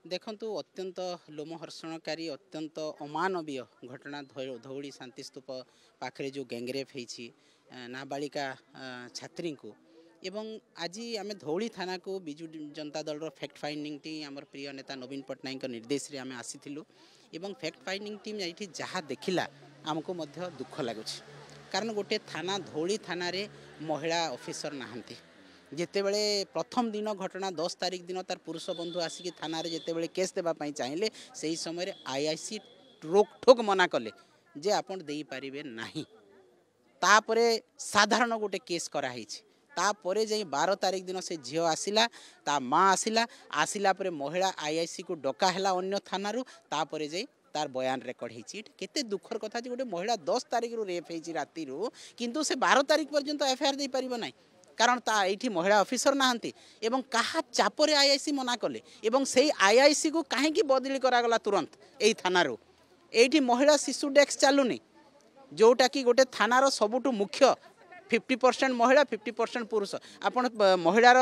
देखु अत्यंत लोमहर्षणकारी अत्यंत अमानवीय घटना धौली शांतिस्तूप पाखे जो गैंगरेप होती नाबालिका छात्री को एवं आज आम धौली थाना को Biju Janata Dal fact finding team आम प्रिय नेता नवीन पट्टनायक निर्देश रे आम आसीलु एवं फैक्ट फाइंडिंग टीम ये जहाँ देखला आमको दुख लगुच कारण गोटे थाना धौली थाना रे महिला ऑफिसर नहांती जितेबले प्रथम दिन घटना 10 तारिख दिन तार पुरुष बंधु आसिक थाना रे जितेबले केस देवाई चाहिए से समय आईआईसी रोक ठोक मना कले जे आपन दे पारिबे नाही तापरे साधारण गोटे केस कराई तापरे जे 12 तारिख दिन से झील आसिला ता माँ आसिला आसिला परे महिला आईआईसी को डका हैला अन्य थाना तापरे जे तार बयान रेकर्ड होती केते दुखर कथा जे गोटे महिला 10 तारिख रु रेप होती राति किंतु से 12 तारिख पर्यंत एफआईआर दे पारिबो नाही कारण ता ये महिला ऑफिसर नहांती एवं कहा चापरे आईआईसी मना कले एवं से आईआईसी को कहीं बदली करागला तुरंत यही थाना ये महिला शिशु डेस्क चलुनी जोटा कि गोटे थानार सबुठु मुख्य 50% महिला 50% पुरुष आपण महिलार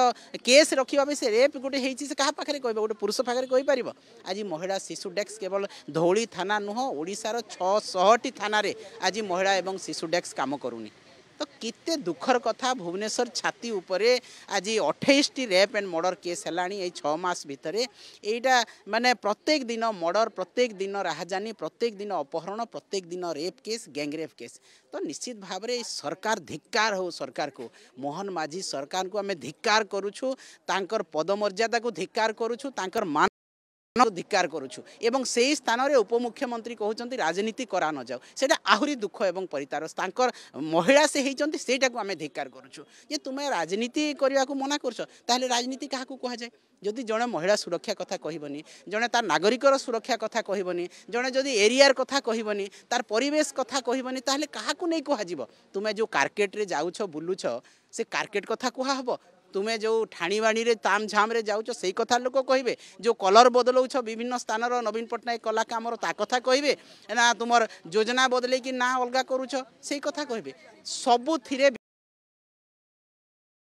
केस रखा से रेप गोटे होती से क्या पाखे कह गोटे पुरुष पाखे कही पार आज महिला शिशु डेस्क केवल धौली थाना नुह ओडिशार 600टी थाना आज महिला एवं शिशु डेस्क काम करूनी तो किते दुखर कथा भुवनेश्वर छाती उपरे आज 28टी रेप एंड मर्डर केस है 6 मास भितर यहाँ माने प्रत्येक दिन मर्डर प्रत्येक दिन राहजानी प्रत्येक दिन अपहरण प्रत्येक दिन रेप केस गैंगरेप केस तो निश्चित भाव में सरकार धिक्कार हो सरकार को मोहन माझी सरकार को आम धिक्कार करुछु तांकर पदमर्यादा को धिक्कार करुछु तांकर मान धिक्कार करुछु एवं से ही स्थान में उपमुख्यमंत्री कहते राजनीति करा न जाओ सेटा आहुरी दुख एवं परितार तांकर महिला से होती सेटा को आम धिक्कार करुछु जे तुम्हें राजनीति करने को मना करछ ताहले राजनीति क्या कह जाए जदि जड़े महिला सुरक्षा कथा कहबनी जड़े तार नागरिकर सुरक्षा कथा कहबनी जड़े जदि एरियार कथा कहबनी तार परिवेश कथा कहबनी ताहले क्या नहीं कह तुम्हें जो कार्केट रे जाउछ बुलुछ से कार्केट कथा कह हबो तुम्हें जो ठाणीवाणी रे ताम झाम रे जाऊच से कथा लोक कहे जो कलर बदलाउछ विभिन्न स्थान नवीन पट्टनायक कला काम ता कथा कहे ना तुम योजना बदल कि ना अलगा करुछ से कथा कहे सबुथिरे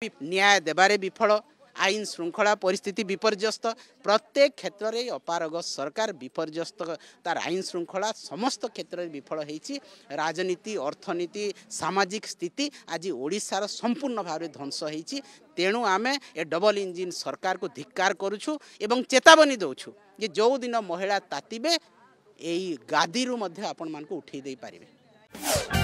न्याय देवारे विफल आईन श्रृंखला परिस्थिति विपर्यस्त प्रत्येक क्षेत्र में अपारग सरकार विपर्यस्त तार आईन श्रृंखला समस्त क्षेत्र में विफल होती राजनीति अर्थनीति सामाजिक स्थिति आज ओडिशार संपूर्ण भाव में ध्वंस होती तेणु आमे ए डबल इंजिन सरकार को धिक्कार करुछु एवं चेतावनी दौछु जे जो दिन महिला तातिबे एई गादी रु मध्य आपण मान को उठेई दे पारिबे।